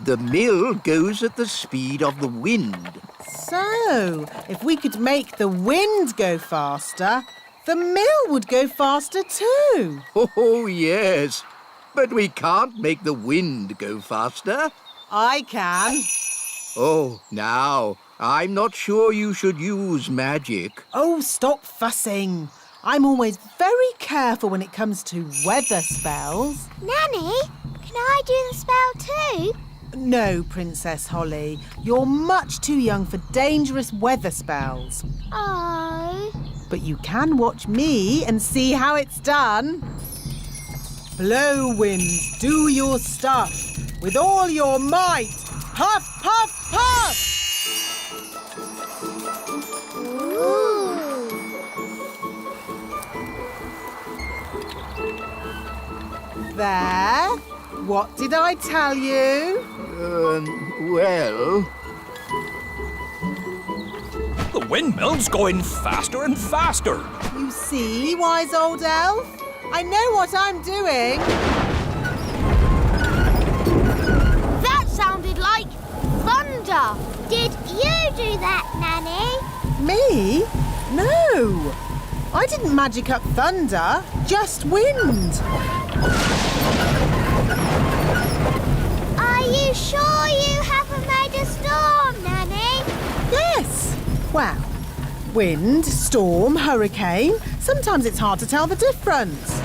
The mill goes at the speed of the wind. So, if we could make the wind go faster, the mill would go faster too. Oh, yes. But we can't make the wind go faster. I can. Oh, now, I'm not sure you should use magic. Oh, stop fussing. I'm always very careful when it comes to weather spells. Nanny, can I do the spell too? No, Princess Holly. You're much too young for dangerous weather spells. Oh. But you can watch me and see how it's done. Blow, winds, do your stuff. With all your might. Puff, puff, puff! Ooh. There. What did I tell you? Well... The windmill's going faster and faster. You see, wise old elf? I know what I'm doing. That sounded like thunder. Did you do that, Nanny? Me? No. I didn't magic up thunder, just wind. Are you sure you haven't made a storm, Nanny? Yes. Well, wind, storm, hurricane. Sometimes it's hard to tell the difference.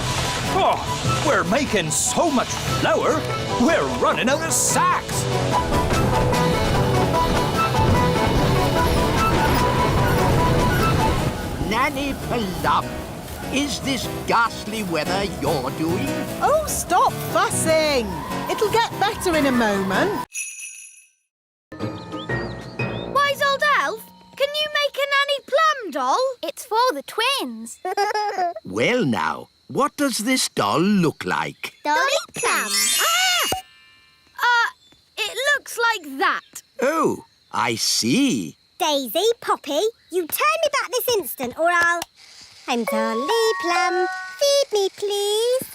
Oh, we're making so much flour, we're running out of sacks. Nanny Plum, is this ghastly weather you're doing? Oh, stop fussing. It'll get better in a moment. Wise old elf, can you make a Nanny Plum doll? It's for the twins. Well now, what does this doll look like? Dolly Plum. It looks like that. Oh, I see. Daisy, Poppy, you turn me back this instant or I'm Dolly Plum. Feed me, please.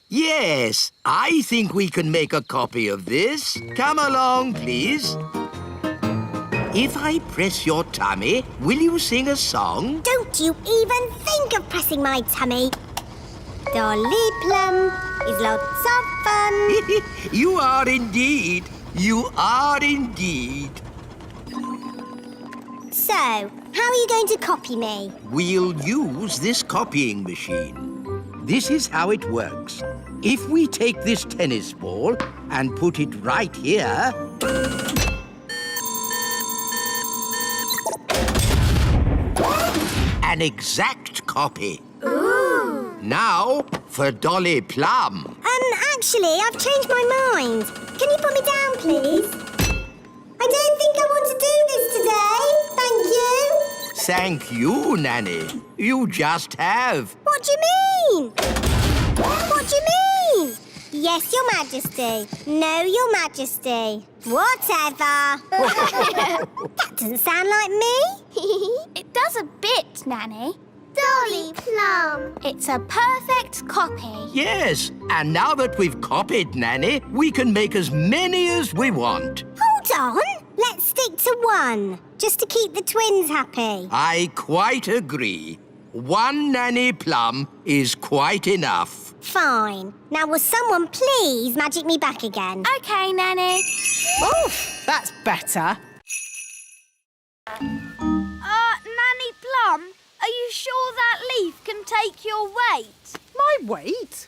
Yes, I think we can make a copy of this. Come along, please. If I press your tummy, will you sing a song? Don't you even think of pressing my tummy. Dolly Plum is lots of fun. You are indeed. You are indeed. So, how are you going to copy me? We'll use this copying machine. This is how it works. If we take this tennis ball and put it right here... An exact copy. Ooh. Now for Dolly Plum. Actually, I've changed my mind. Can you put me down, please? I don't think I want to do this today. Thank you. Thank you, Nanny. You just have. What do you mean? What do you mean? Yes, Your Majesty. No, Your Majesty. Whatever. That doesn't sound like me. It does a bit, Nanny. Dolly Plum. It's a perfect copy. Yes, and now that we've copied Nanny, we can make as many as we want. Hold on. Let's stick to one, just to keep the twins happy. I quite agree. One Nanny Plum is quite enough. Fine. Now will someone please magic me back again? OK, Nanny. Oof, that's better. Nanny Plum, are you sure that leaf can take your weight? My weight?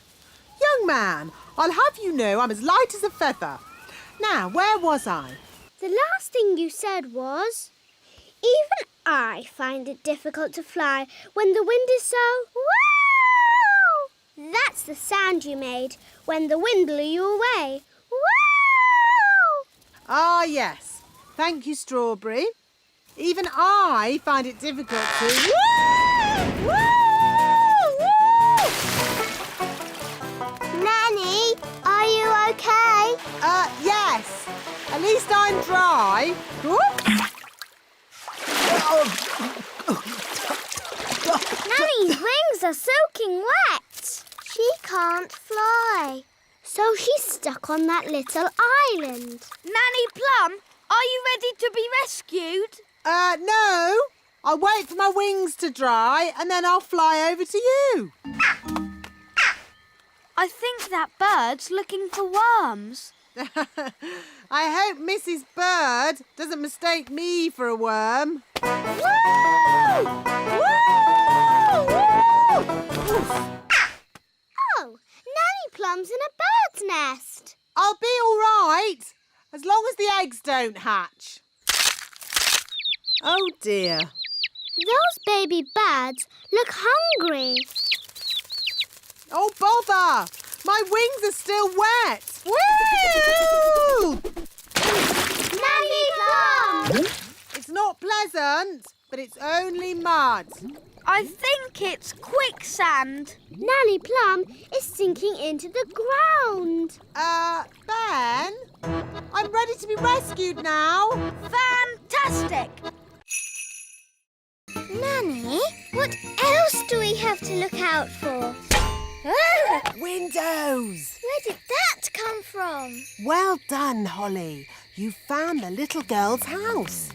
Young man, I'll have you know I'm as light as a feather. Now, where was I? The last thing you said was, even I find it difficult to fly when the wind is so... Wow! That's the sound you made when the wind blew you away. Wow! Ah, yes. Thank you, Strawberry. Even I find it difficult to... Woo! Woo! Woo! Nanny, are you OK? Yes. At least I'm dry. Whoop. Nanny's wings are soaking wet. She can't fly. So she's stuck on that little island. Nanny Plum, are you ready to be rescued? No. I'll wait for my wings to dry and then I'll fly over to you. I think that bird's looking for worms. I hope Mrs. Bird doesn't mistake me for a worm. Woo! Oh, Nanny Plum's in a bird's nest. I'll be all right, as long as the eggs don't hatch. Oh, dear. Those baby birds look hungry. Oh, bother! My wings are still wet. Woo! Nanny Plum! It's not pleasant, but it's only mud. I think it's quicksand. Nanny Plum is sinking into the ground. Ben? I'm ready to be rescued now. Fantastic! Nanny, what else do we have to look out for? Windows! Where did that come from? Well done, Holly. You found the little girl's house.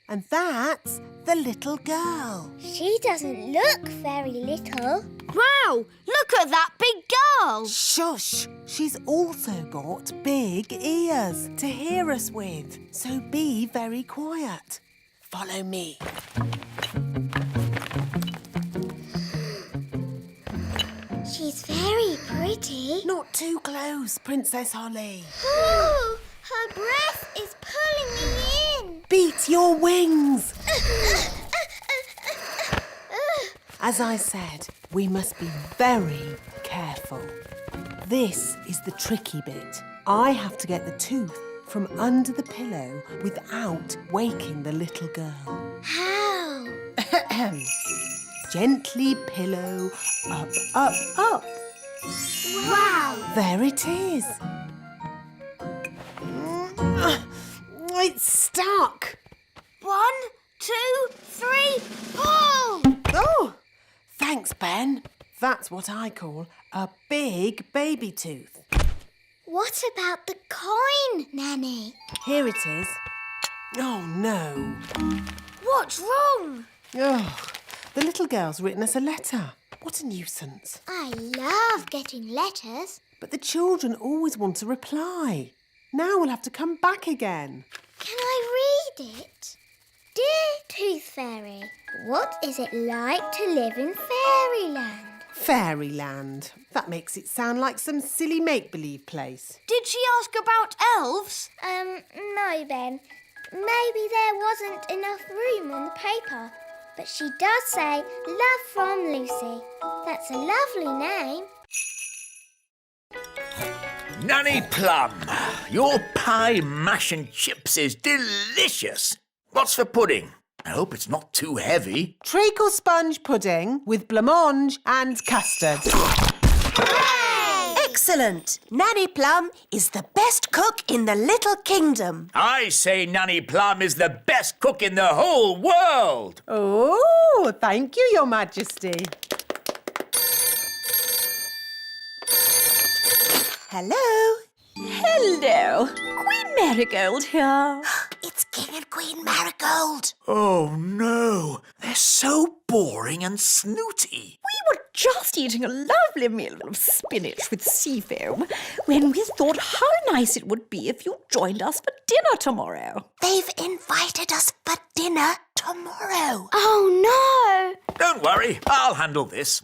And that's the little girl. She doesn't look very little. Wow, look at that big girl. Shush! She's also got big ears to hear us with. So be very quiet. Follow me. She's very pretty. Not too close, Princess Holly. Oh, her breath is pulling me in. Beat your wings! As I said, we must be very careful. This is the tricky bit. I have to get the tooth from under the pillow without waking the little girl. How? Gently pillow, up, up, up. Wow. There it is. It's stuck. 1, 2, 3, pull! Oh, thanks, Ben. That's what I call a big baby tooth. What about the coin, Nanny? Here it is. Oh, no. What's wrong? Oh, the little girl's written us a letter. What a nuisance. I love getting letters. But the children always want a reply. Now we'll have to come back again. Can I read it? Dear Tooth Fairy, what is it like to live in fairyland? Fairyland. That makes it sound like some silly make-believe place. Did she ask about elves? No, Ben. Maybe there wasn't enough room on the paper. But she does say, love from Lucy. That's a lovely name. Nanny Plum, your pie, mash and chips is delicious. What's for pudding? I hope it's not too heavy. Treacle sponge pudding with blancmange and custard. Excellent! Nanny Plum is the best cook in the Little Kingdom. I say Nanny Plum is the best cook in the whole world. Oh, thank you, Your Majesty. Hello? Hello, Queen Marigold here. It's King and Queen Marigold. Oh no, they're so boring and snooty. We were just eating a lovely meal of spinach with sea foam when we thought how nice it would be if you joined us for dinner tomorrow. They've invited us for dinner tomorrow. Oh, no! Don't worry, I'll handle this.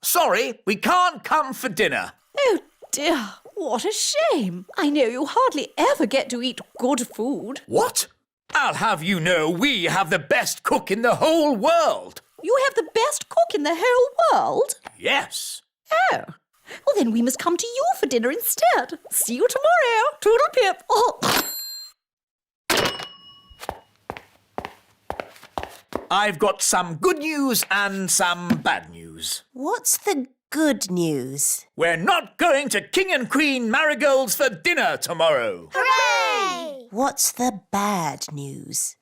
Sorry, we can't come for dinner. Oh dear, what a shame. I know you hardly ever get to eat good food. What? I'll have you know we have the best cook in the whole world. You have the best cook in the whole world? Yes. Oh. Well, then we must come to you for dinner instead. See you tomorrow. Toodle-pip. Oh. I've got some good news and some bad news. What's the good news? We're not going to King and Queen Marigold's for dinner tomorrow. Hooray! What's the bad news?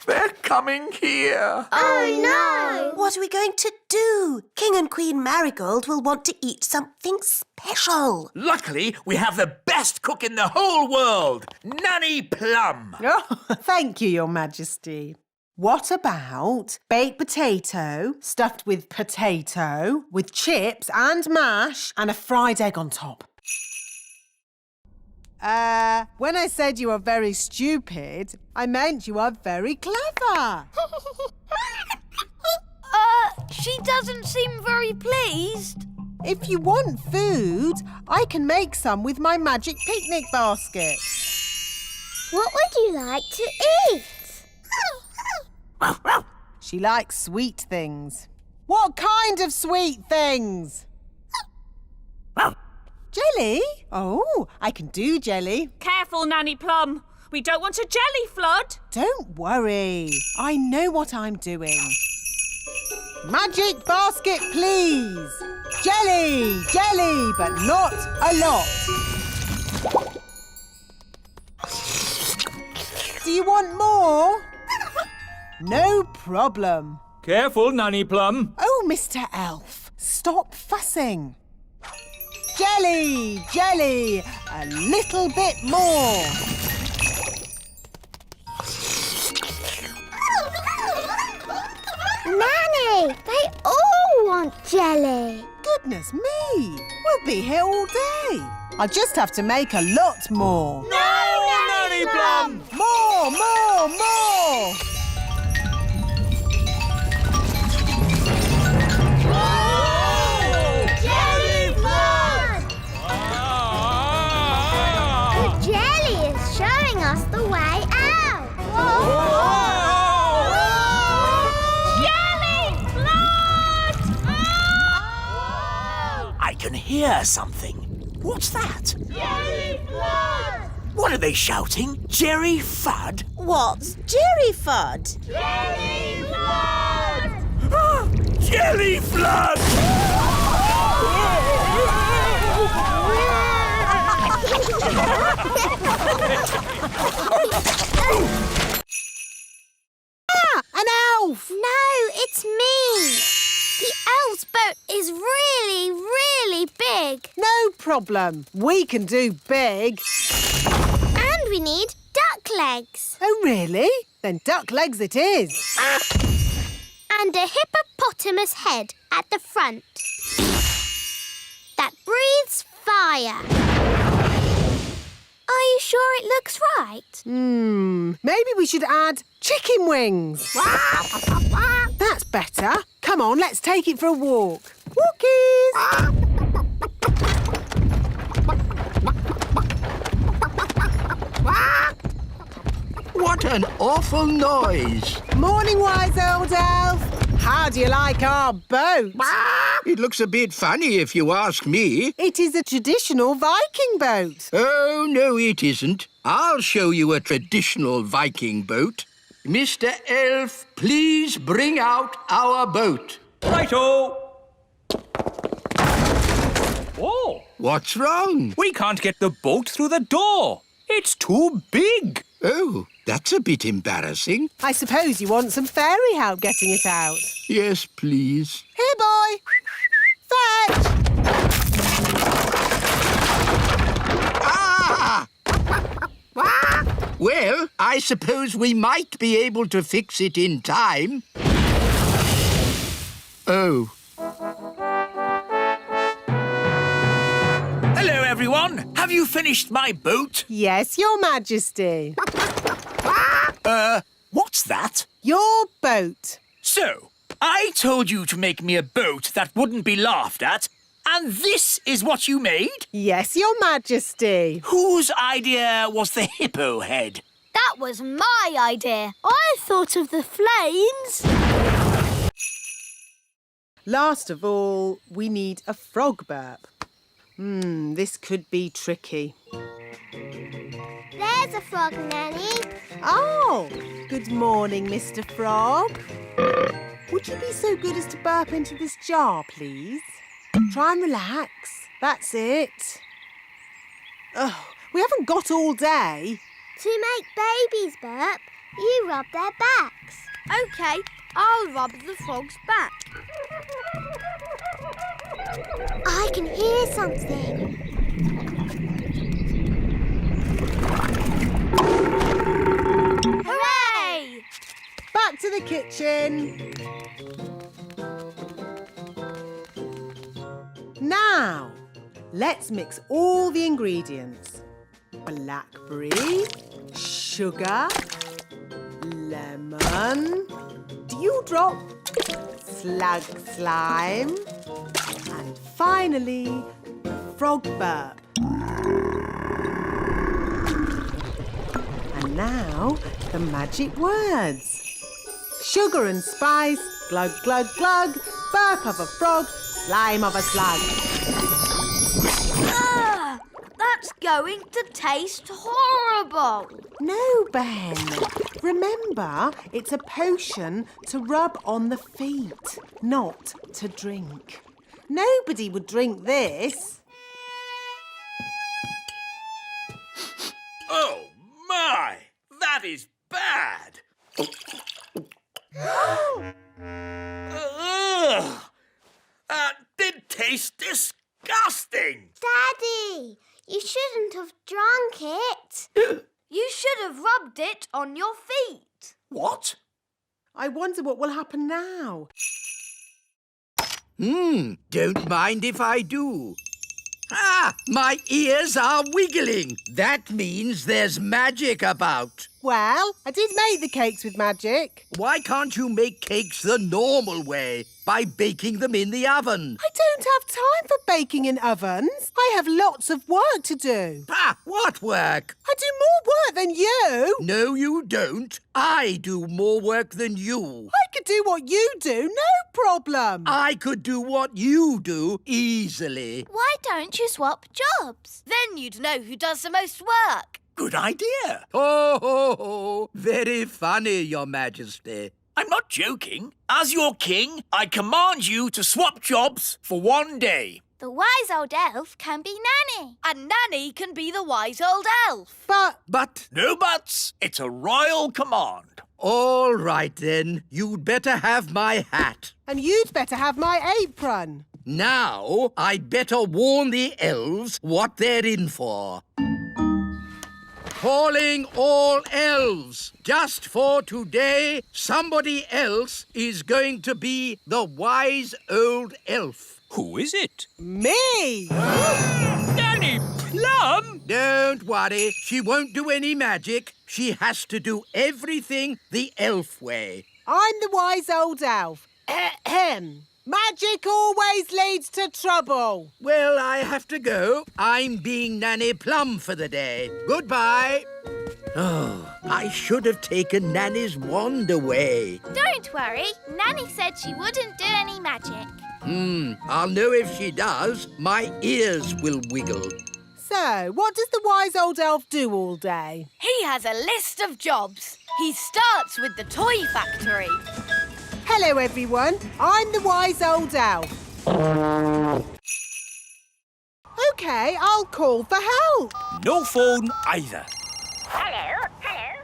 They're coming here. Oh, no! What are we going to do? King and Queen Marigold will want to eat something special. Luckily, we have the best cook in the whole world, Nanny Plum. Oh, thank you, Your Majesty. What about baked potato stuffed with potato, with chips and mash and a fried egg on top? When I said you are very stupid, I meant you are very clever. She doesn't seem very pleased. If you want food, I can make some with my magic picnic basket. What would you like to eat? She likes sweet things. What kind of sweet things? Jelly? Oh, I can do jelly. Careful, Nanny Plum. We don't want a jelly flood. Don't worry. I know what I'm doing. Magic basket, please. Jelly, jelly, but not a lot. Do you want more? No problem. Careful, Nanny Plum. Oh, Mr. Elf, stop fussing. Jelly, jelly, a little bit more. Nanny, they all want jelly. Goodness me, we'll be here all day. I'll just have to make a lot more. No, Nanny Plum! More, more, more. Jelly flood! The jelly is showing us the way out. Jelly flood! I can hear something. What's that? Jelly flood! What are they shouting? Jerry Fudd? What's Jerry Fudd? Jelly flood! Jelly Flood! An elf. No, it's me. The elves' boat is really, really big. No problem. We can do big. And we need duck legs. Oh, really? Then duck legs it is. And a hippopotamus head at the front. That breathes fire. Are you sure it looks right? Maybe we should add chicken wings. That's better. Come on, let's take it for a walk. Walkies! What an awful noise. Morning, wise old elf. How do you like our boat? It looks a bit funny if you ask me. It is a traditional Viking boat. Oh, no, it isn't. I'll show you a traditional Viking boat. Mr. Elf, please bring out our boat. Righto! Oh, What's wrong? we can't get the boat through the door. It's too big. Oh, that's a bit embarrassing. I suppose you want some fairy help getting it out. Yes, please. Here, boy. Fetch! Ah! Well, I suppose we might be able to fix it in time. Oh. Hello, everyone. Have you finished my boat? Yes, Your Majesty. What's that? Your boat. So, I told you to make me a boat that wouldn't be laughed at, and this is what you made? Yes, Your Majesty. Whose idea was the hippo head? That was my idea. I thought of the flames. Last of all, we need a frog burp. This could be tricky. There's a frog, Nanny. Oh, good morning, Mr. Frog. Would you be so good as to burp into this jar, please? Try and relax. That's it. Oh, we haven't got all day. To make babies burp, You rub their backs. OK, I'll rub the frog's back. I can hear something. Hooray! Back to the kitchen. Now, let's mix all the ingredients. Blackberry, sugar, lemon, dewdrop, slug slime, and finally, the frog burp. And now, the magic words. Sugar and spice, glug, glug, glug, burp of a frog, slime of a slug. Ah, that's going to taste horrible. No, Ben. Remember, it's a potion to rub on the feet, not to drink. Nobody would drink this. Oh, my! That is bad! Ugh. That did taste disgusting! Daddy, you shouldn't have drunk it. You should have rubbed it on your feet. What? I wonder what will happen now. Don't mind if I do. Ah, my ears are wiggling. That means there's magic about. Well, I did make the cakes with magic. Why can't you make cakes the normal way, by baking them in the oven? I don't have time for baking in ovens. I have lots of work to do. Ah, what work? I do more work than you. No, you don't. I do more work than you. I could do what you do, no problem. I could do what you do easily. Why don't you swap jobs? Then you'd know who does the most work. Good idea. Ho, ho, ho. Very funny, Your Majesty. I'm not joking. As your king, I command you to swap jobs for one day. The wise old elf can be Nanny. And Nanny can be the wise old elf. But... No buts. It's a royal command. All right, then. You'd better have my hat. And you'd better have my apron. Now, I'd better warn the elves what they're in for. Calling all elves. Just for today, somebody else is going to be the wise old elf. Who is it? Me! Nanny Plum? Don't worry, she won't do any magic. She has to do everything the elf way. I'm the wise old elf. Ahem. Magic always leads to trouble. Well, I have to go. I'm being Nanny Plum for the day. Goodbye. Oh, I should have taken Nanny's wand away. Don't worry. Nanny said she wouldn't do any magic. I'll know if she does. My ears will wiggle. So, what does the wise old elf do all day? He has a list of jobs. He starts with the toy factory. Hello, everyone. I'm the wise old elf. OK, I'll call for help. No phone either. Hello, hello.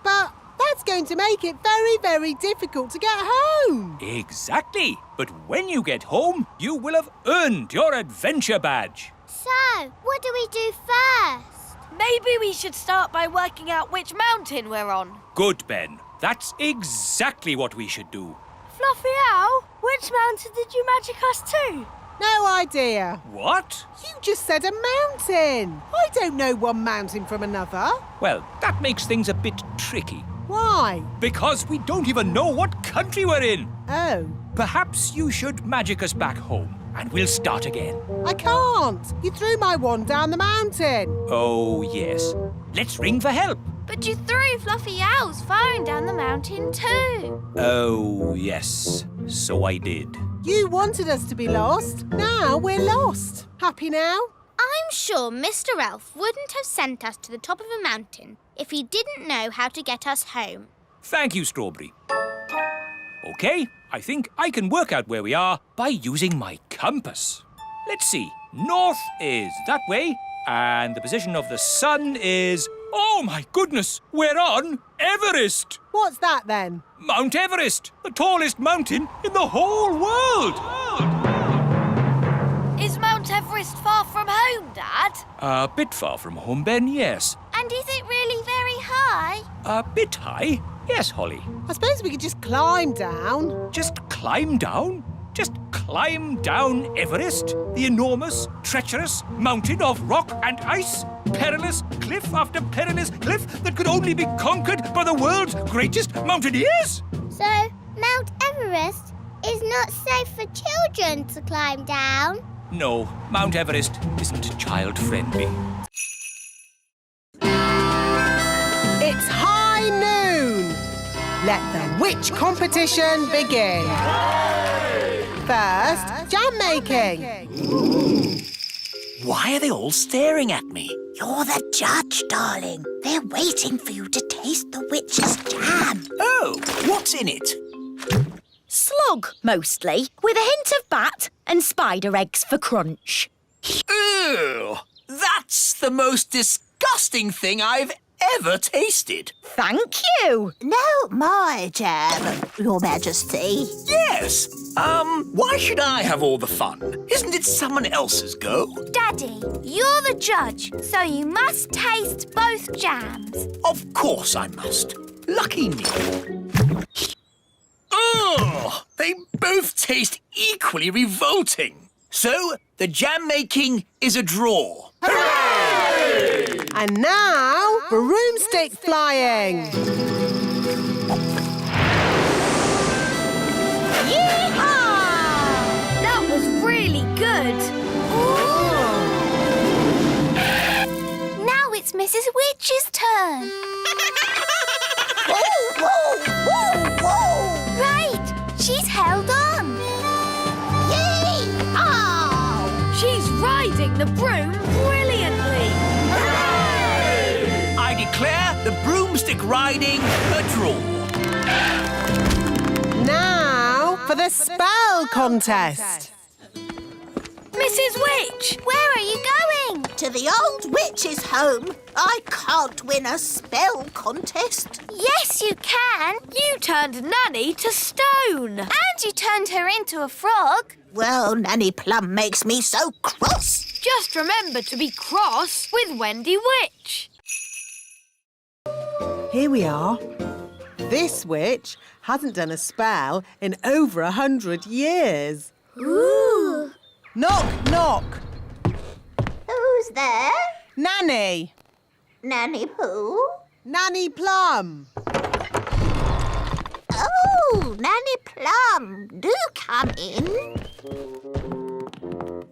But that's going to make it very, very difficult to get home. Exactly. But when you get home, you will have earned your adventure badge. So, what do we do first? Maybe we should start by working out which mountain we're on. Good, Ben. That's exactly what we should do. Fluffy Owl, which mountain did you magic us to? No idea. What? You just said a mountain. I don't know one mountain from another. Well, that makes things a bit tricky. Why? Because we don't even know what country we're in. Oh, Perhaps you should magic us back home, and we'll start again. I can't. You threw my wand down the mountain. Oh, yes. Let's ring for help. But you threw Fluffy Owl's phone down the mountain too. Oh, yes. So I did. You wanted us to be lost. Now we're lost. Happy now? I'm sure Mr. Elf wouldn't have sent us to the top of a mountain if he didn't know how to get us home. Thank you, Strawberry. OK, I think I can work out where we are by using my compass. Let's see. North is that way, and the position of the sun is Oh, my goodness! We're on Everest! What's that then? Mount Everest, the tallest mountain in the whole world! Is Mount Everest far from home, Dad? A bit far from home, Ben, yes. And is it really very high? A bit high? Yes, Holly. I suppose we could just climb down. Just climb down? Just climb down Everest, the enormous, treacherous mountain of rock and ice? Perilous cliff after perilous cliff that could only be conquered by the world's greatest mountaineers? So, Mount Everest is not safe for children to climb down? No, Mount Everest isn't child-friendly. It's high noon. Let the witch competition begin. First, jam making. Why are they all staring at me? You're the judge, darling. They're waiting for you to taste the witch's jam. Oh, what's in it? Slug, mostly, with a hint of bat and spider eggs for crunch. Ew! That's the most disgusting thing I've ever tasted. Thank you. No, my jam, Your Majesty. Yes. Why should I have all the fun? Isn't it someone else's go? Daddy, you're the judge, so you must taste both jams. Of course I must. Lucky me. Ugh! They both taste equally revolting. So, the jam making is a draw. Hooray! And now, broomstick flying. Yee-haw! That was really good. Now it's Mrs. Witch's turn. Whoa, whoa, whoa, whoa! Right, she's held on. Yee-haw! She's riding the broom brilliantly. I declare the broomstick riding a draw. Now for the spell contest. Mrs. Witch, where are you going? To the old witch's home. I can't win a spell contest. Yes, you can. You turned Nanny to stone. And you turned her into a frog. Well, Nanny Plum makes me so cross. Just remember to be cross with Wendy Witch. Here we are. This witch hasn't done a spell in over 100 years. Ooh. Knock, knock. Who's there? Nanny. Nanny who? Nanny Plum. Oh, Nanny Plum, do come in.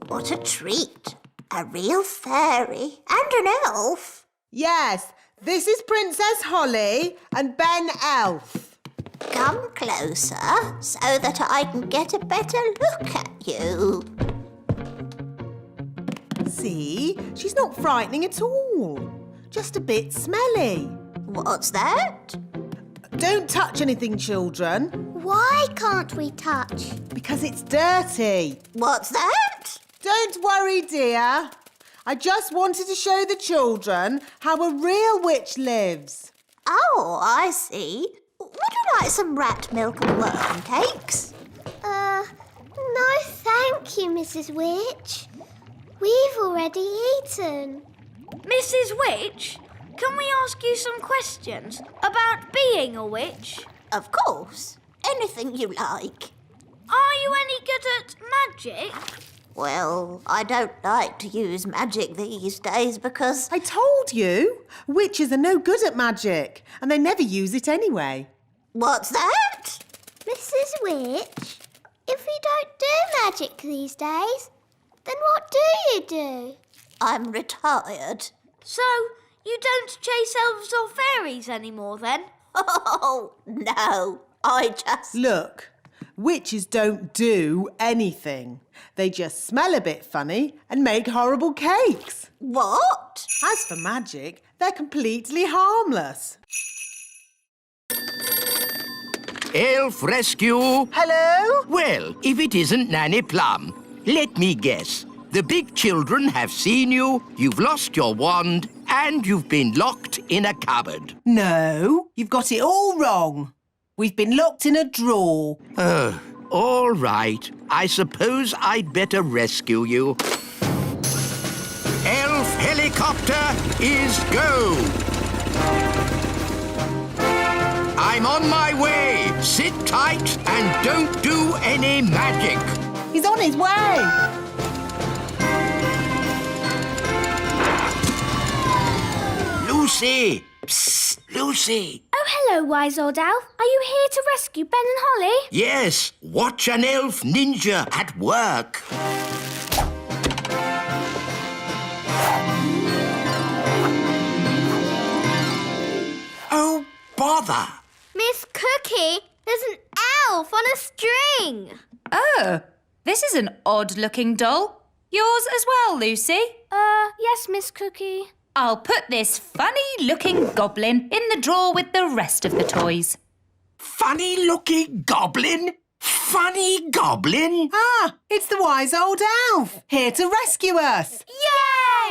What a treat. A real fairy and an elf. Yes, this is Princess Holly and Ben Elf. Come closer so that I can get a better look at you. See, she's not frightening at all. Just a bit smelly. What's that? Don't touch anything, children, Why can't we touch? because it's dirty. What's that? Don't worry, dear. I just wanted to show the children how a real witch lives. Oh, I see. Would you like some rat milk and worm cakes? No thank you, Mrs. Witch. We've already eaten. Mrs. Witch, can we ask you some questions about being a witch? Of course. Anything you like. Are you any good at magic? Well, I don't like to use magic these days because... I told you, witches are no good at magic, and they never use it anyway. What's that? Mrs. Witch, if we don't do magic these days, then what do you do? I'm retired. So, you don't chase elves or fairies anymore then? Oh, no. I just... Look, witches don't do anything. They just smell a bit funny and make horrible cakes. What? As for magic, they're completely harmless. Elf rescue. Hello? Well, if it isn't Nanny Plum, let me guess. The big children have seen you, you've lost your wand, and you've been locked in a cupboard. No, you've got it all wrong. We've been locked in a drawer. Oh, all right. I suppose I'd better rescue you. Elf helicopter is go! I'm on my way. Sit tight and don't do any magic. He's on his way. Lucy! Psst, Lucy! Oh, hello, wise old elf. Are you here to rescue Ben and Holly? Yes, watch an elf ninja at work. Oh, bother! Miss Cookie, there's an elf on a string. Oh, this is an odd-looking doll. Yours as well, Lucy? Yes, Miss Cookie. I'll put this funny-looking goblin in the drawer with the rest of the toys. Funny-looking goblin? Funny goblin? Ah, it's the wise old elf, here to rescue us.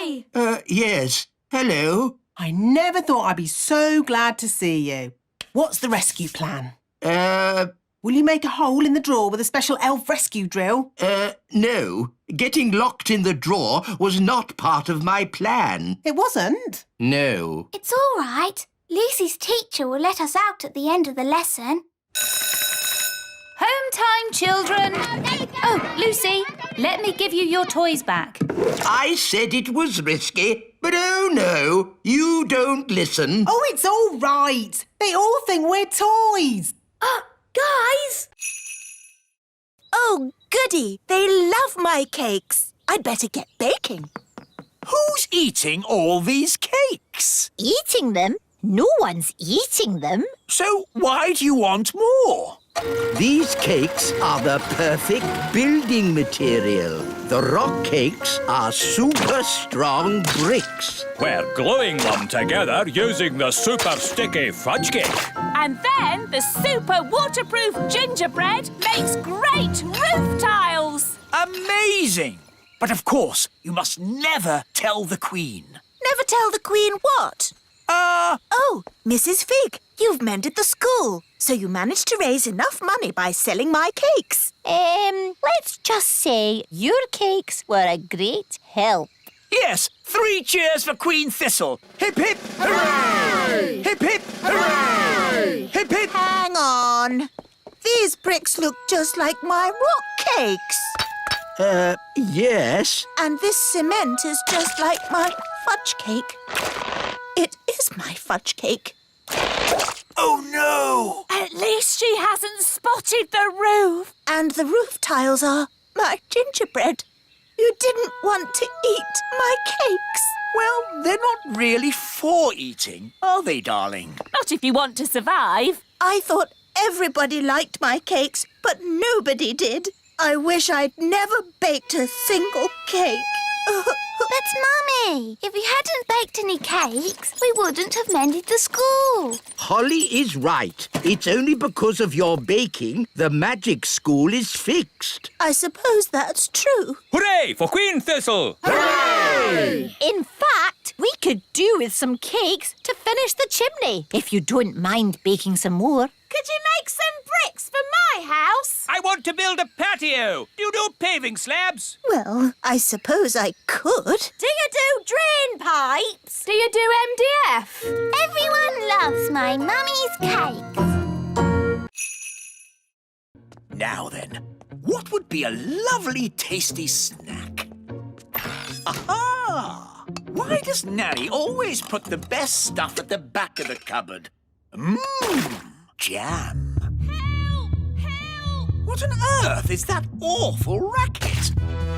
Yay! Yes. Hello. I never thought I'd be so glad to see you. What's the rescue plan? Will you make a hole in the drawer with a special elf rescue drill? No. Getting locked in the drawer was not part of my plan. It wasn't. No. It's all right. Lucy's teacher will let us out at the end of the lesson. Home time, children. Oh, Lucy, let me give you your toys back. I said it was risky, but oh no, you don't listen. Oh, it's all right. They all think we're toys. Guys! Oh, goody. They love my cakes. I'd better get baking. Who's eating all these cakes? Eating them? No one's eating them. So why do you want more? These cakes are the perfect building material. The rock cakes are super strong bricks. We're gluing them together using the super sticky fudge cake. And then the super waterproof gingerbread makes great roof tiles. Amazing! But of course, you must never tell the Queen. Never tell the Queen what? Oh, Mrs. Fig, you've mended the school, so you managed to raise enough money by selling my cakes. Let's just say your cakes were a great help. Yes, 3 cheers for Queen Thistle. Hip, hip, hooray! Hip, hip, hooray! Hip, hip. Hang on. These bricks look just like my rock cakes. Yes. And this cement is just like my fudge cake. It is my fudge cake. Oh, no! At least she hasn't spotted the roof. And the roof tiles are my gingerbread. You didn't want to eat my cakes. Well, they're not really for eating, are they, darling? Not if you want to survive. I thought everybody liked my cakes, but nobody did. I wish I'd never baked a single cake. But, Mummy, if we hadn't baked any cakes, we wouldn't have mended the school. Holly is right. It's only because of your baking the magic school is fixed. I suppose that's true. Hooray for Queen Thistle! Hooray! In fact, we could do with some cakes to finish the chimney, if you don't mind baking some more. Could you make some bricks for my house? I want to build a patio. Do you do paving slabs? Well, I suppose I could. Do you do drain pipes? Do you do MDF? Everyone loves my mummy's cakes. Now then, what would be a lovely tasty snack? Aha! Why does Nanny always put the best stuff at the back of the cupboard? Jam. Help! Help! What on earth is that awful racket?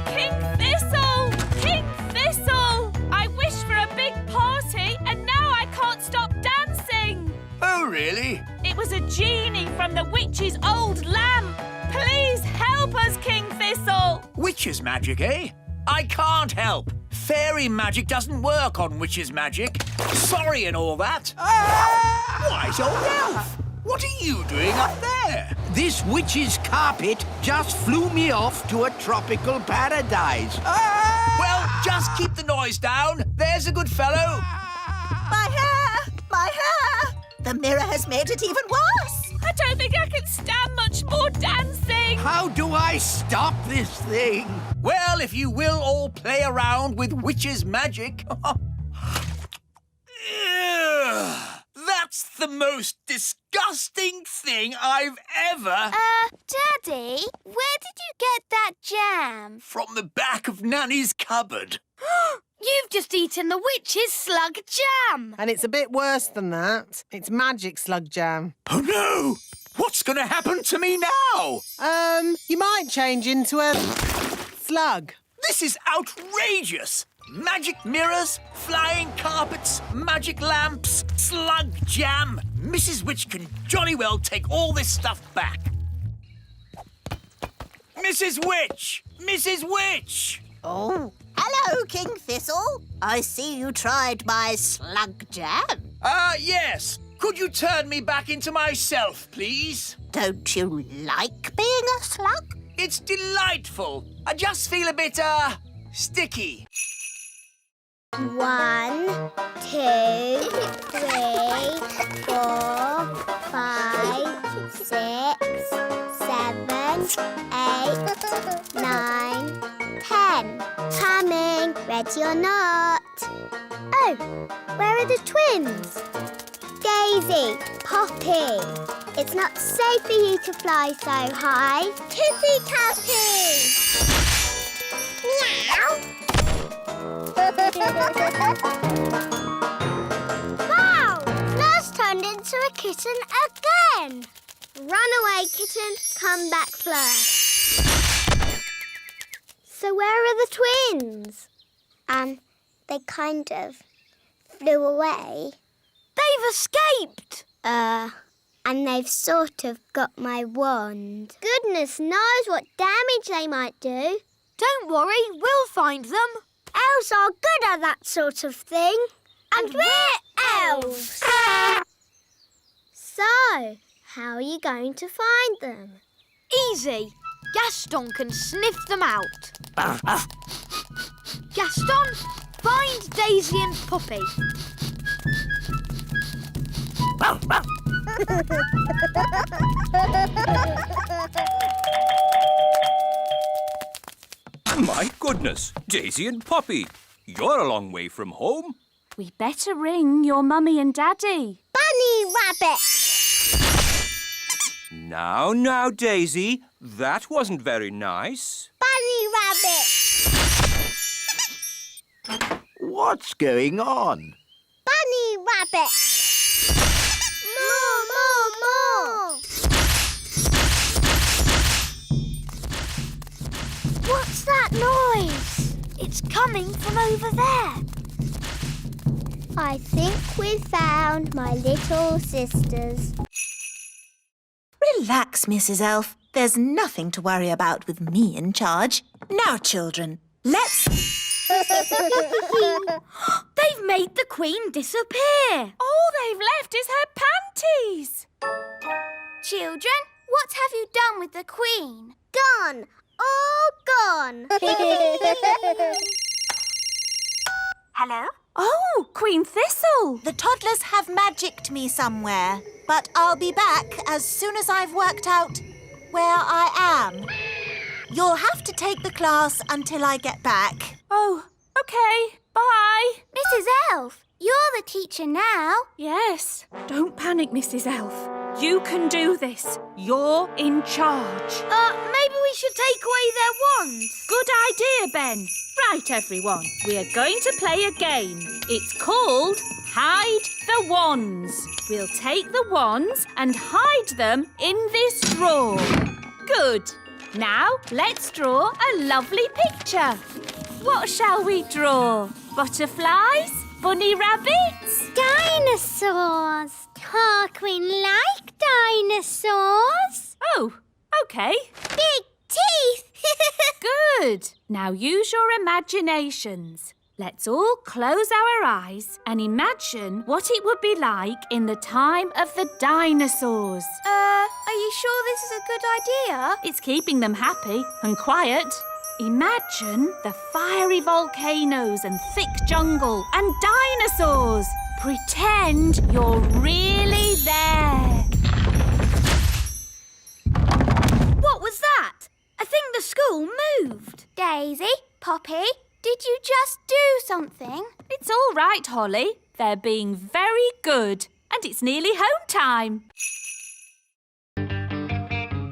King Thistle! King Thistle! I wished for a big party and now I can't stop dancing. Oh, really? It was a genie from the witch's old lamp. Please help us, King Thistle. Witch's magic, eh? I can't help. Fairy magic doesn't work on witch's magic. Sorry and all that. Wise old elf. What are you doing up there? This witch's carpet just flew me off to a tropical paradise. Ah! Well, just keep the noise down. There's a good fellow. My hair! My hair! The mirror has made it even worse. I don't think I can stand much more dancing. How do I stop this thing? Well, if you will all play around with witch's magic. Ugh, that's the most disgusting thing I've ever... Daddy, where did you get that jam? From the back of Nanny's cupboard. You've just eaten the witch's slug jam. And it's a bit worse than that. It's magic slug jam. Oh, no! What's going to happen to me now? You might change into a slug. This is outrageous! Magic mirrors, flying carpets, magic lamps, slug jam. Mrs. Witch can jolly well take all this stuff back. Mrs. Witch! Mrs. Witch! Oh, hello, King Thistle. I see you tried my slug jam. Yes. Could you turn me back into myself, please? Don't you like being a slug? It's delightful. I just feel a bit, sticky. 1, 2, 3, 4, 5, 6, 7, 8, 9, 10. Coming, ready or not. Oh, where are the twins? Daisy, Poppy. It's not safe for you to fly so high. Tippy tappy. Meow. Wow! Flow's turned into a kitten again. Run away, kitten. Come back, Fleur. So where are the twins? They kind of flew away. They've escaped. And they've sort of got my wand. Goodness knows what damage they might do. Don't worry, we'll find them. Elves are good at that sort of thing. And we're elves. So, how are you going to find them? Easy. Gaston can sniff them out. Gaston, find Daisy and Poppy. My goodness, Daisy and Poppy, you're a long way from home. We better ring your mummy and daddy. Bunny Rabbit. Now, Daisy, that wasn't very nice. Bunny Rabbit. What's going on? Bunny Rabbit. More. What's that noise? It's coming from over there. I think we've found my little sisters. Relax, Mrs. Elf. There's nothing to worry about with me in charge. Now, children, let's... They've made the Queen disappear. All they've left is her panties. Children, what have you done with the Queen? Gone. All gone. Hello? Oh, Queen Thistle. The toddlers have magicked me somewhere, but I'll be back as soon as I've worked out where I am. You'll have to take the class until I get back. Oh, OK. Bye. Mrs. Elf, you're the teacher now. Yes. Don't panic, Mrs. Elf. You can do this. You're in charge. Maybe we should take away their wands. Good idea, Ben. Right, everyone. We are going to play a game. It's called Hide the Wands. We'll take the wands and hide them in this drawer. Good. Now, let's draw a lovely picture. What shall we draw? Butterflies? Bunny rabbits? Dinosaurs. Our Queen like dinosaurs. Oh, OK. Big teeth. Good. Now use your imaginations. Let's all close our eyes and imagine what it would be like in the time of the dinosaurs. Are you sure this is a good idea? It's keeping them happy and quiet. Imagine the fiery volcanoes and thick jungle and dinosaurs. Pretend you're really there. What was that? I think the school moved. Daisy, Poppy, did you just do something? It's all right, Holly. They're being very good. And it's nearly home time.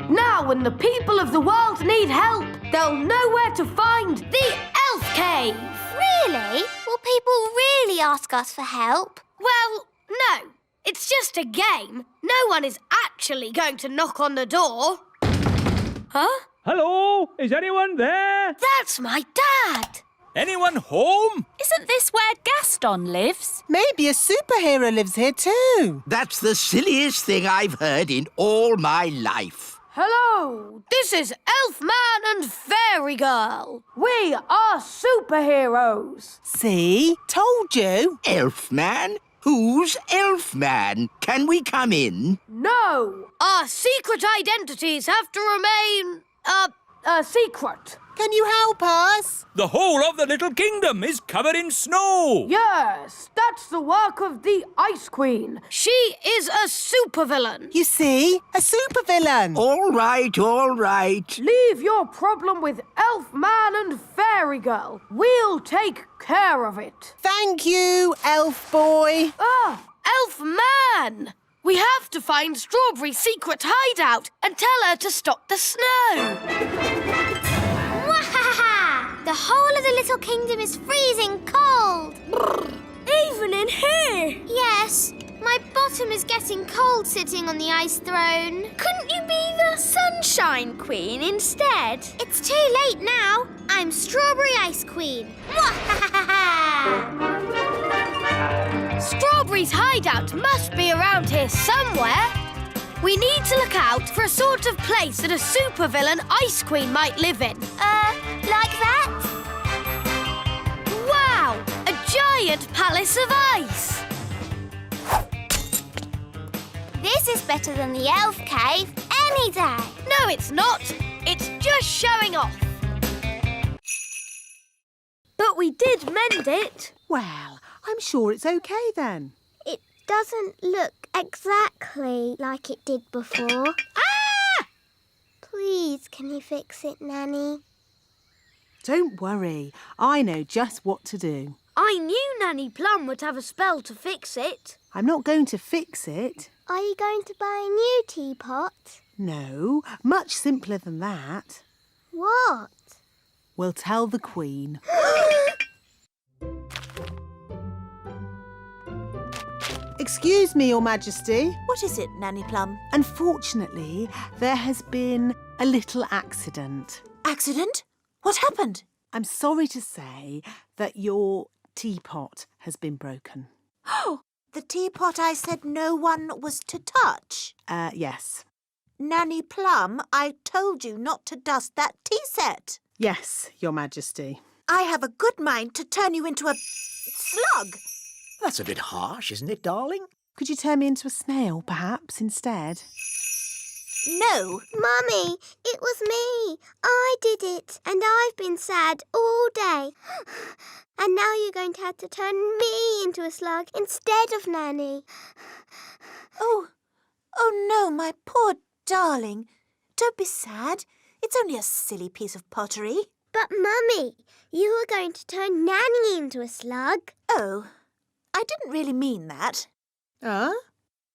Now when the people of the world need help, they'll know where to find the elf cave. Really? Will people really ask us for help? Well, no. It's just a game. No one is actually going to knock on the door. Huh? Hello? Is anyone there? That's my dad. Anyone home? Isn't this where Gaston lives? Maybe a superhero lives here too. That's the silliest thing I've heard in all my life. Hello, this is Elfman and Fairy Girl. We are superheroes. See? Told you. Elfman? Who's Elfman? Can we come in? No, our secret identities have to remain, a secret. Can you help us? The whole of the little kingdom is covered in snow. Yes, that's the work of the Ice Queen. She is a supervillain. You see? A supervillain. All right, all right. Leave your problem with Elfman and Fairy Girl. We'll take care of it. Thank you, elf boy. Elfman! We have to find Strawberry's secret hideout and tell her to stop the snow. Wahaha! The whole of the little kingdom is freezing cold. Even in here? Yes, my bottom is getting cold sitting on the ice throne. Couldn't you be the Sunshine Queen instead? It's too late now. I'm Strawberry Ice Queen. Wahaha! Strawberry's hideout must be around here somewhere. We need to look out for a sort of place that a supervillain Ice Queen might live in. Like that? Wow! A giant palace of ice! This is better than the elf cave any day. No, it's not. It's just showing off. But we did mend it. Well, I'm sure it's okay then. It doesn't look exactly like it did before. Ah! Please, can you fix it, Nanny? Don't worry. I know just what to do. I knew Nanny Plum would have a spell to fix it. I'm not going to fix it. Are you going to buy a new teapot? No, much simpler than that. What? We'll tell the Queen. Excuse me, Your Majesty. What is it, Nanny Plum? Unfortunately, there has been a little accident. Accident? What happened? I'm sorry to say that your teapot has been broken. Oh, the teapot I said no one was to touch. Yes. Nanny Plum, I told you not to dust that tea set. Yes, Your Majesty. I have a good mind to turn you into a slug. That's a bit harsh, isn't it, darling? Could you turn me into a snail, perhaps, instead? No. Mummy, it was me. I did it, and I've been sad all day. And now you're going to have to turn me into a slug instead of Nanny. Oh no, my poor darling. Don't be sad. It's only a silly piece of pottery. But, Mummy, you were going to turn Nanny into a slug. Oh, I didn't really mean that.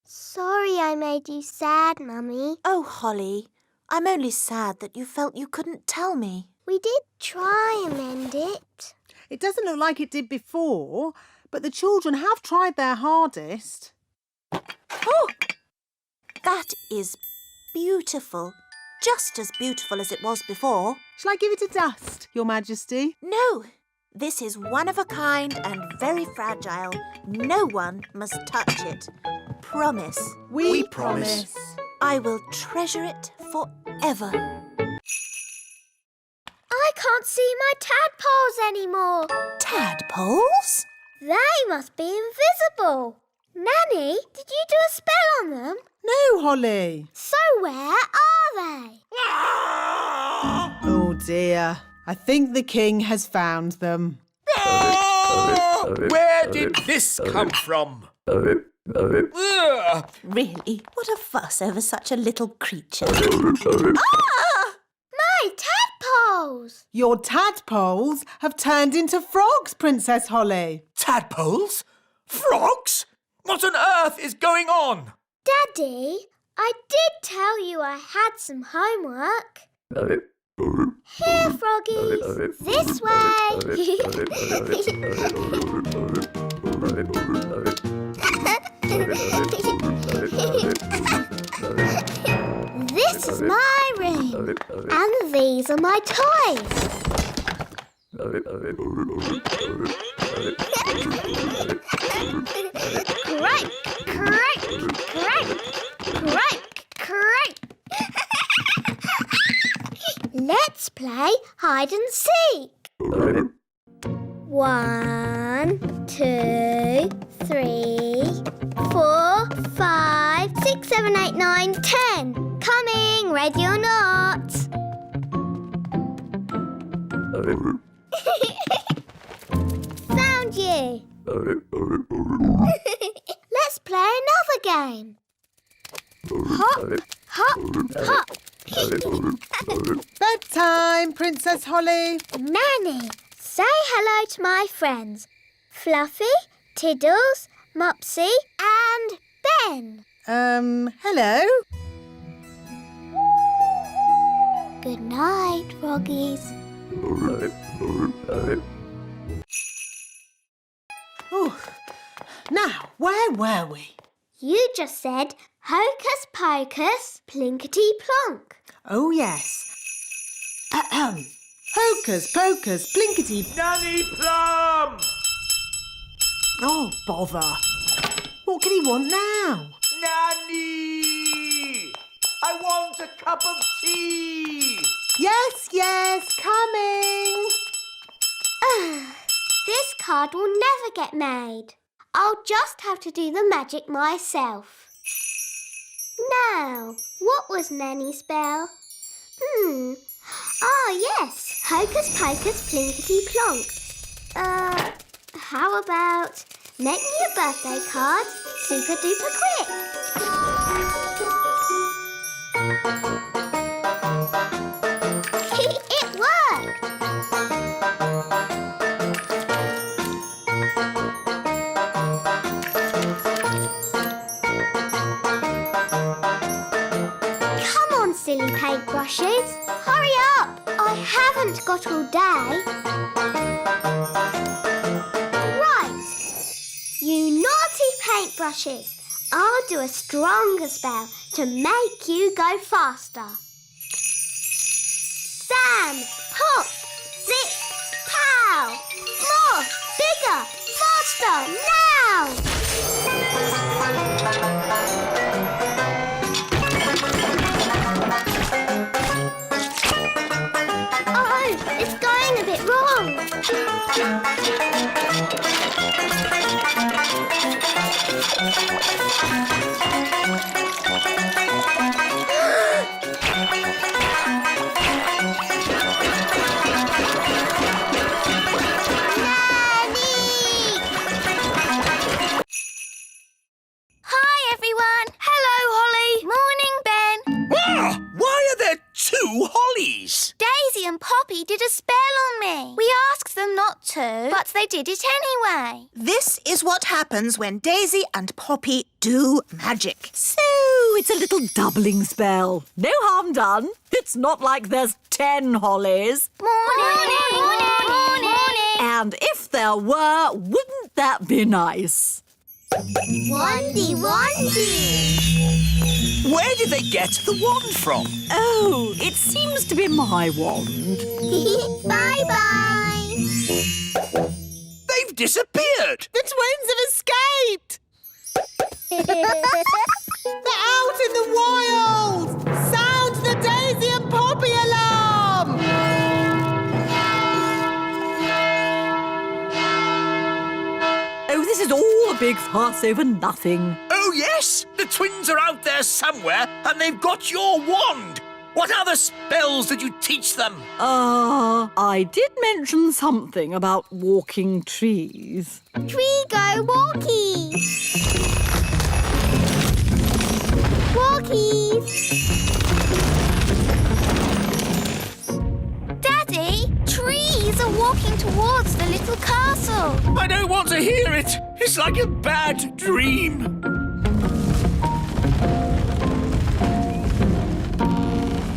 Sorry I made you sad, Mummy. Oh, Holly, I'm only sad that you felt you couldn't tell me. We did try and mend it. It doesn't look like it did before, but the children have tried their hardest. Oh, that is beautiful. Just as beautiful as it was before. Shall I give it a dust, Your Majesty? No, this is one of a kind and very fragile. No one must touch it. Promise. We promise. I will treasure it forever. I can't can't see my tadpoles anymore. Tadpoles? They must be invisible. Nanny, did you do a spell on them? No, Holly. So where are they? Oh dear. I think the king has found them. Oh, where did this come from? Ugh. Really? What a fuss over such a little creature. My tadpoles! Your tadpoles have turned into frogs, Princess Holly. Tadpoles? Frogs? What on earth is going on? Daddy, I did tell you I had some homework. Here, froggies. This way. This is my room. And these are my toys. Crank, crank, crank, crank, crank. Let's play hide and seek. 1, 2, 3, 4, 5, 6, 7, 8, 9, 10. Coming, ready or not? Found you. Let's play another game. Hop, hop, hop. Bedtime, Princess Holly. Nanny, say hello to my friends. Fluffy, Tiddles, Mopsy and Ben. Hello? Good night, froggies. Oh, now, where were we? You just said hocus pocus, plinkety plonk. Oh, yes. Ahem. Hocus pocus, plinkety... Nanny Plum! Oh, bother. What can he want now? Nanny! I want a cup of tea! Yes, yes, coming. This card will never get made. I'll just have to do the magic myself. Now, what was Nanny's spell? Ah, yes. Hocus pocus, plinkety plonk. How about make me a birthday card super duper quick? It worked! Come on, silly paintbrushes. Hurry up! I haven't got all day. Right. You naughty paintbrushes. I'll do a stronger spell to make you go faster. Sam, pop, zip, pow! More, bigger, faster, now! Oh, it's going a bit wrong. Hi, everyone. Hello, Holly. Morning, Ben. Ah, why are there two Hollies? Daisy and Poppy did a spell on me. We asked them not to, but they did it anyway. This is what happens when Daisy and Poppy do magic. So it's a little doubling spell. No harm done. It's not like there's 10 hollies. Morning. And if there were, wouldn't that be nice? Wandy. Where did they get the wand from? Oh, it seems to be my wand. Bye-bye. They've disappeared! The twins have escaped! They're out in the wild! Sound the Daisy and Poppy alarm! big fuss over nothing. Oh, yes! The twins are out there somewhere and they've got your wand. What other spells did you teach them? I did mention something about walking trees. Tree go walkies. Walkies. Daddy, trees are walking towards the little castle. I don't want to hear it. It's like a bad dream.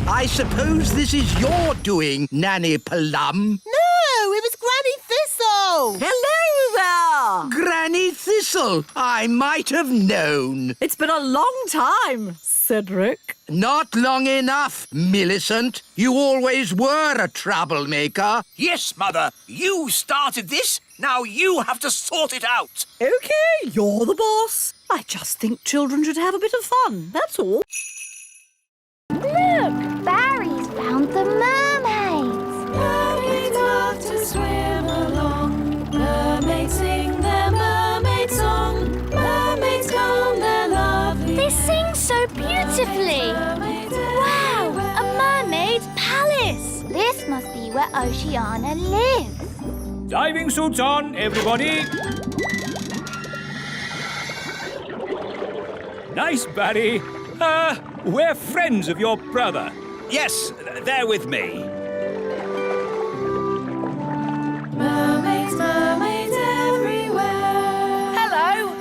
I suppose this is your doing, Nanny Plum. No, it was Granny Thistle. Hello there! Granny Thistle, I might have known. It's been a long time, Cedric. Not long enough, Millicent. You always were a troublemaker. Yes, Mother. You started this. Now you have to sort it out. OK, you're the boss. I just think children should have a bit of fun, that's all. Look, Barry's found the mermaids. Mermaids love to swim along. Mermaids sing their mermaid song. Mermaids comb their lovely. They sing so beautifully. Wow, a mermaid's palace. This must be where Oceana lives. Diving suits on, everybody. Nice, Barry. We're friends of your brother. Yes, they're with me. Mermaids, mermaids everywhere. Hello,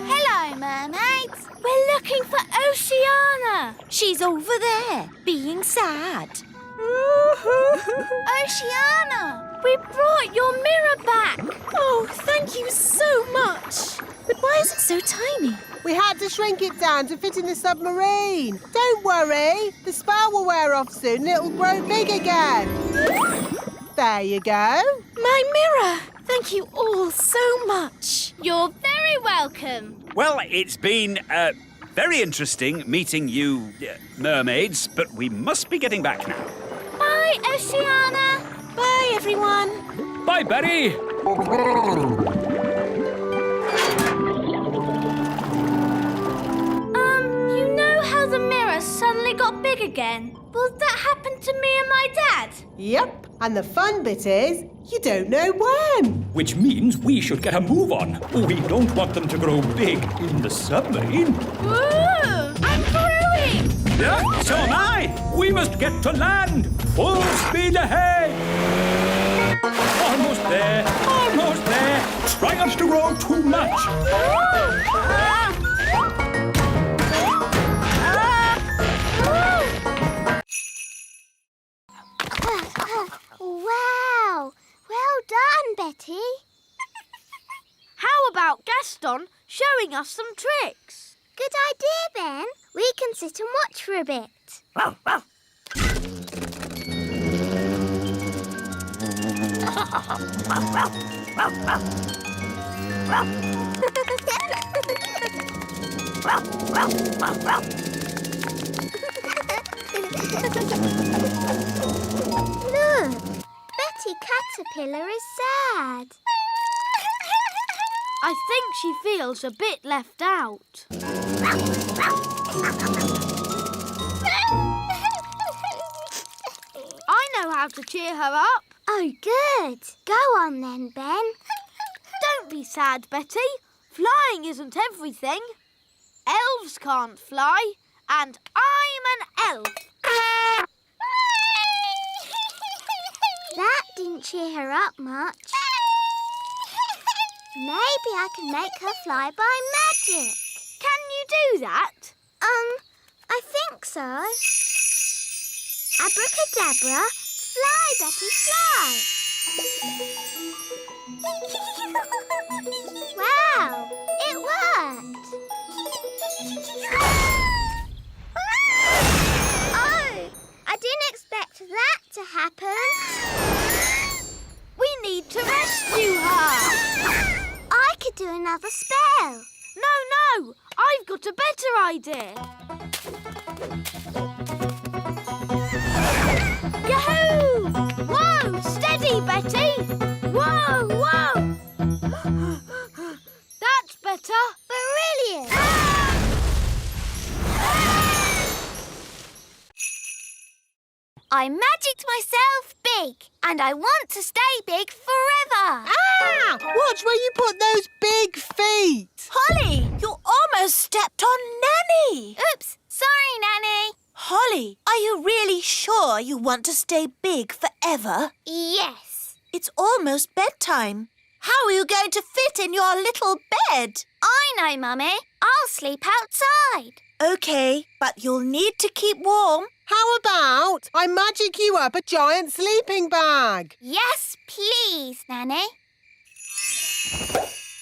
mermaids. We're looking for Oceana. She's over there, being sad. Oceana. We brought your mirror back. Oh, thank you so much. But why is it so tiny? We had to shrink it down to fit in the submarine. Don't worry. The spell will wear off soon and it'll grow big again. There you go. My mirror! Thank you all so much. You're very welcome. Well, it's been very interesting meeting you mermaids, but we must be getting back now. Bye, Oceana. Bye, everyone. Bye, Barry. You know how the mirror suddenly got big again? Well, that happened to me and my dad. Yep. And the fun bit is, you don't know when. Which means we should get a move on. We don't want them to grow big in the submarine. Ooh, I'm growing. Yeah, so am I. We must get to land. Full speed ahead. Almost there. Almost there. Try not to grow too much. Wow. Well done, Betty. How about Gaston showing us some tricks? Good idea, Ben. We can sit and watch for a bit. Look, Betty Caterpillar is sad. I think she feels a bit left out. I know how to cheer her up. Oh, good. Go on then, Ben. Don't be sad, Betty. Flying isn't everything. Elves can't fly, and I'm an elf. That didn't cheer her up much. Maybe I can make her fly by magic. Can you do that? I think so. Abracadabra, fly, Betty, fly. Wow, it worked. Oh, I didn't expect that to happen. We need to rescue her. I could do another spell. No, I've got a better idea. Yahoo! Whoa, steady, Betty. Whoa. That's better. brilliant! I magicked myself big, and I want to stay big forever. Ah! Watch where you put those big feet. Holly, you almost stepped on Nanny. Oops, sorry, Nanny. Holly, are you really sure you want to stay big forever? Yes. It's almost bedtime. How are you going to fit in your little bed? I know, Mummy. I'll sleep outside. OK, but you'll need to keep warm. How about I magic you up a giant sleeping bag? Yes, please, Nanny.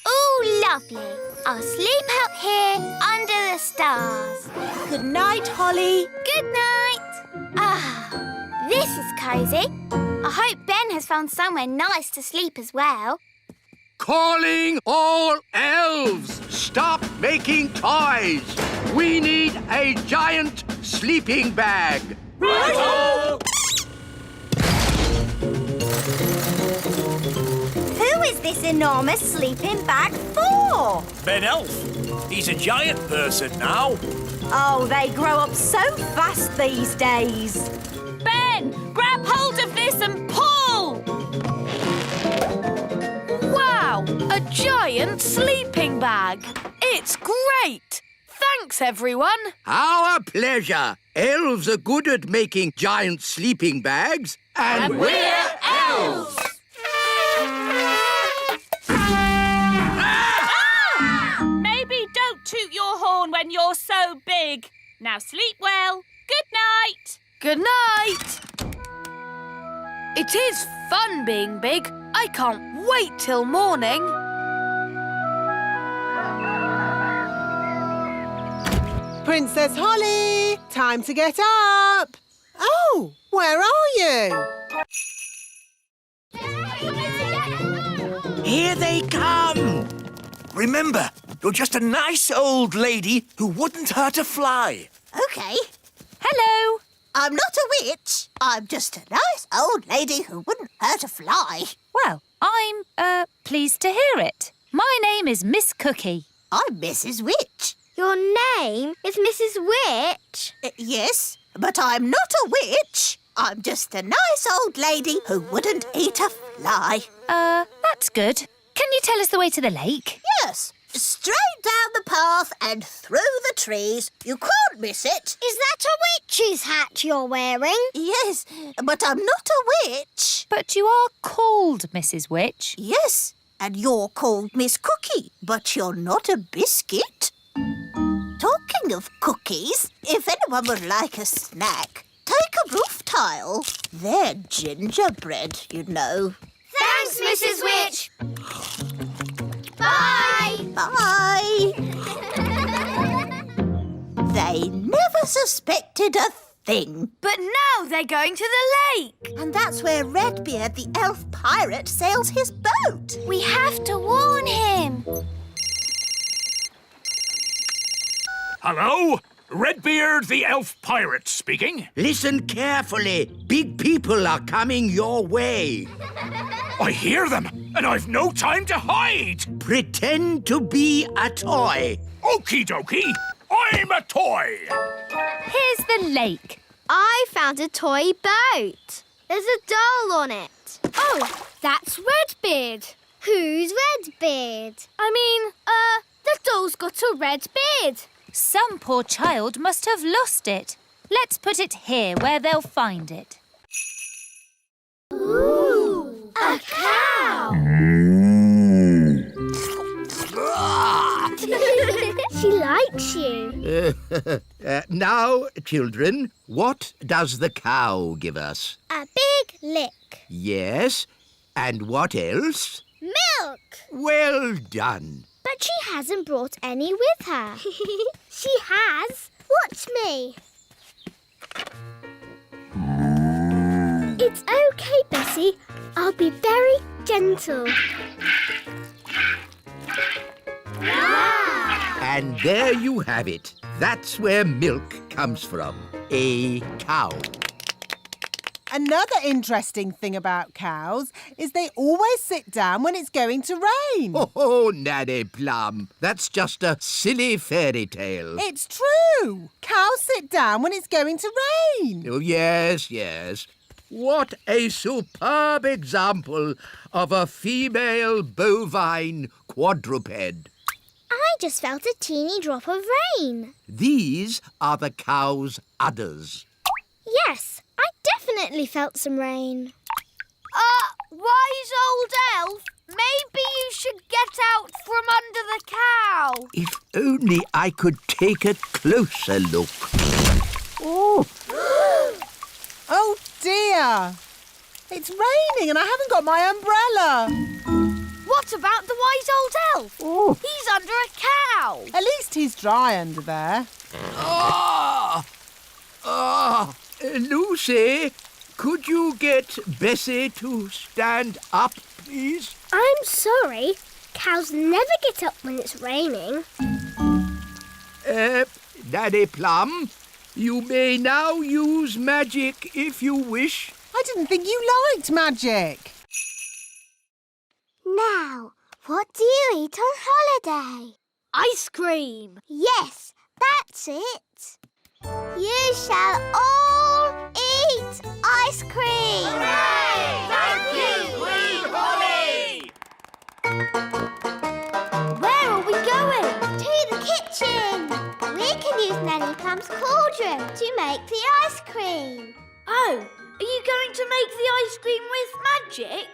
Ooh, lovely. I'll sleep out here under the stars. Good night, Holly. Good night. Ah, this is cosy. I hope Ben has found somewhere nice to sleep as well. Calling all elves! Stop making toys! We need a giant sleeping bag. Who is this enormous sleeping bag for? Ben Elf. He's a giant person now. Oh, they grow up so fast these days. Ben, grab hold of this and pull! Wow, a giant sleeping bag. It's great. Thanks, everyone. Our pleasure. Elves are good at making giant sleeping bags. And we're elves! Maybe don't toot your horn when you're so big. Now sleep well. Good night. Good night. It is fun being big. I can't wait till morning. Princess Holly, time to get up. Oh, where are you? Here they come! Remember, you're just a nice old lady who wouldn't hurt a fly. OK. Hello. I'm not a witch. I'm just a nice old lady who wouldn't hurt a fly. Well, I'm, pleased to hear it. My name is Miss Cookie. I'm Mrs. Witch. Your name is Mrs. Witch? Yes, but I'm not a witch. I'm just a nice old lady who wouldn't eat a fly. That's good. Can you tell us the way to the lake? Yes, straight down the path and through the trees. You can't miss it. Is that a witch's hat you're wearing? Yes, but I'm not a witch. But you are called Mrs. Witch. Yes, and you're called Miss Cookie, but you're not a biscuit. Talking of cookies, if anyone would like a snack, take a roof tile. They're gingerbread, you know. Thanks, Mrs. Witch. Bye. Bye. They never suspected a thing. But now they're going to the lake. And that's where Redbeard, the elf pirate, sails his boat. We have to warn him. Hello? Redbeard the elf pirate speaking. Listen carefully. Big people are coming your way. I hear them, and I've no time to hide. Pretend to be a toy. Okie dokie, I'm a toy. Here's the lake. I found a toy boat. There's a doll on it. Oh, that's Redbeard. Who's Redbeard? I mean, the doll's got a red beard. Some poor child must have lost it. Let's put it here where they'll find it. Ooh, a cow. She likes you. Now, children, what does the cow give us? A big lick. Yes, and what else? Milk. Well done. But she hasn't brought any with her. She has. Watch me. It's OK, Bessie. I'll be very gentle. Wow. And there you have it. That's where milk comes from. A cow. Another interesting thing about cows is they always sit down when it's going to rain. Oh, Nanny Plum, that's just a silly fairy tale. It's true. Cows sit down when it's going to rain. Oh, yes, yes. What a superb example of a female bovine quadruped. I just felt a teeny drop of rain. These are the cow's udders. Yes, I definitely felt some rain. Wise old elf, maybe you should get out from under the cow. If only I could take a closer look. Oh, Oh dear. It's raining and I haven't got my umbrella. What about the wise old elf? oh. He's under a cow. At least he's dry under there. Lucy, could you get Bessie to stand up, please? I'm sorry. Cows never get up when it's raining. Nanny Plum, you may now use magic if you wish. I didn't think you liked magic. Now, what do you eat on holiday? Ice cream. Yes, that's it. You shall all eat ice cream. Hooray! Thank you, Queen Holly! Where are we going? To the kitchen. We can use Nanny Plum's cauldron to make the ice cream. Oh, are you going to make the ice cream with magic?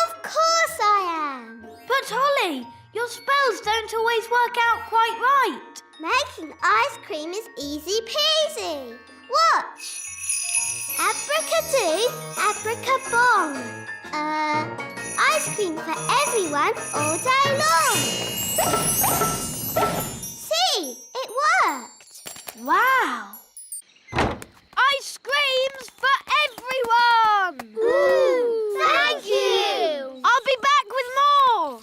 Of course I am. But Holly, your spells don't always work out quite right. Making ice cream is easy peasy. Watch. Abracadoo, abracabong. Ice cream for everyone all day long. See, it worked. Wow. Ice creams for everyone! Thank you. I'll be back with more.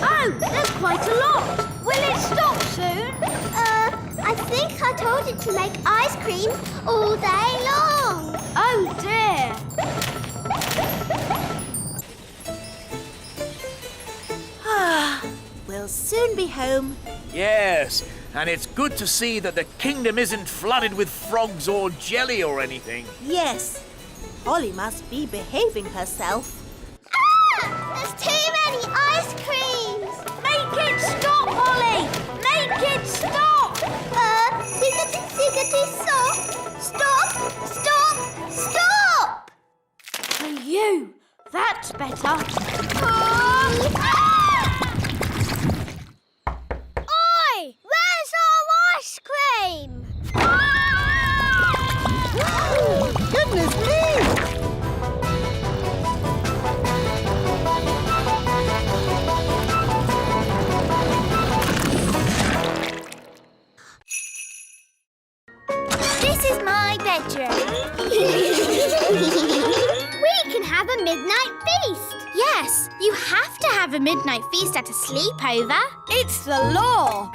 Oh, there's quite a lot. Will it stop soon? I think I told it to make ice cream all day long. Oh dear. We'll soon be home. Yes, and it's good to see that the kingdom isn't flooded with frogs or jelly or anything. Yes, Holly must be behaving herself. There's too many ice creams. Make it stop, Holly! Make it stop! Ziggity, stop. Stop, stop, stop. For you, that's better. Oi! Where's our ice cream? Goodness me! This is my bedroom. We can have a midnight feast. Yes, you have to have a midnight feast at a sleepover. It's the law.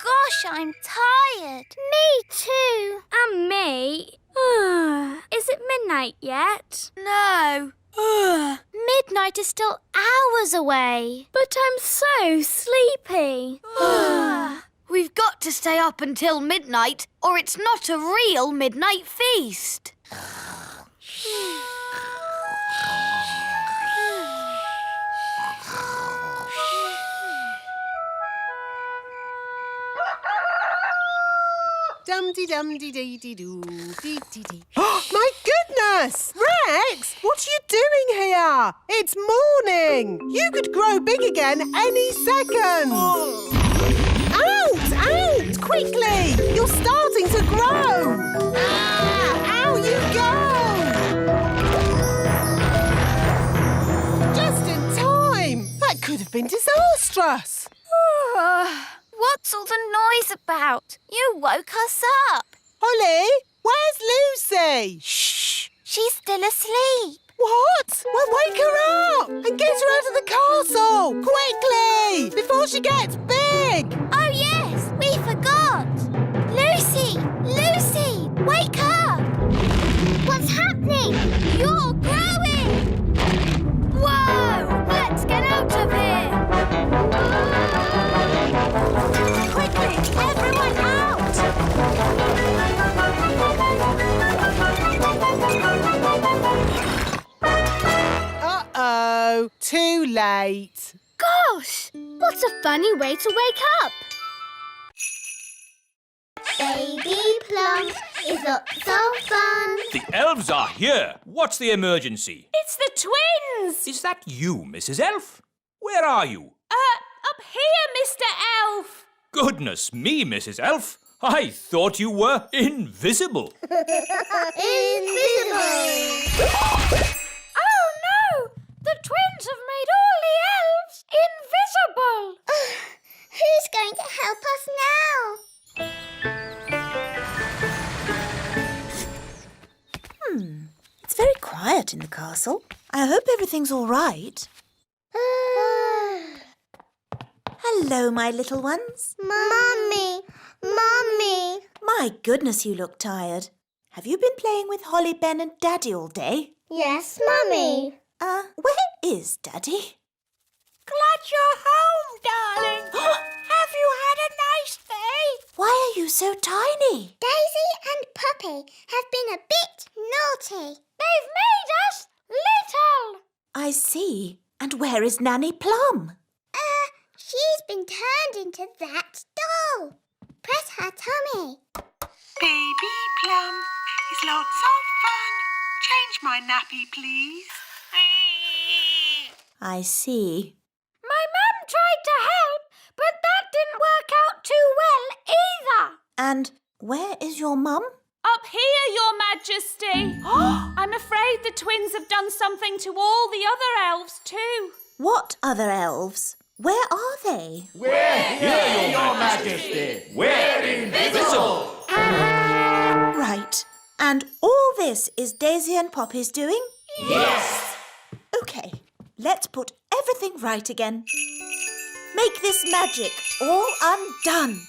Gosh, I'm tired. Me too. And me. Is it midnight yet? No. Midnight is still hours away. But I'm so sleepy. We've got to stay up until midnight, or it's not a real midnight feast. Dum-dee-dum-dee-dee-dee-doo, My goodness! Rex, what are you doing here? It's morning. You could grow big again any second. Out! Out! Quickly! You're starting to grow. Out you go! Just in time. That could have been disastrous. What's all the noise about? You woke us up. Holly, where's Lucy? Shh, she's still asleep. What? Well, wake her up and get her out of the castle! Quickly! Before she gets big! Oh, yes, we forgot. Wake up! What's happening? You're growing! Whoa! Let's get out of here! Quickly, everyone out! Uh-oh, too late. Gosh! What a funny way to wake up! Baby Plum is lots of fun. The elves are here. What's the emergency? It's the twins! Is that you, Mrs. Elf? Where are you? Up here, Mr. Elf! Goodness me, Mrs. Elf. I thought you were invisible. Invisible! Oh no! The twins have made all the elves invisible! Who's going to help us now? It's very quiet in the castle. I hope everything's all right. Hello, my little ones. Mummy! Mummy! My goodness, you look tired. Have you been playing with Holly, Ben and Daddy all day? Yes, Mummy. Where is Daddy? Glad you're home, darling. Have you had a nice day? Why are you so tiny? Daisy and Puppy have been a bit naughty. They've made us little! I see. And where is Nanny Plum? She's been turned into that doll. Press her tummy. Baby Plum is lots of fun. Change my nappy, please. I see. My mum tried to help, but that didn't work out too well either. And where is your mum? Up here, Your Majesty! I'm afraid the twins have done something to all the other elves too. What other elves? Where are they? Here, Your Majesty. We're invisible. Right. And all this is Daisy and Poppy's doing? Yes. OK, let's put everything right again. Make this magic all undone.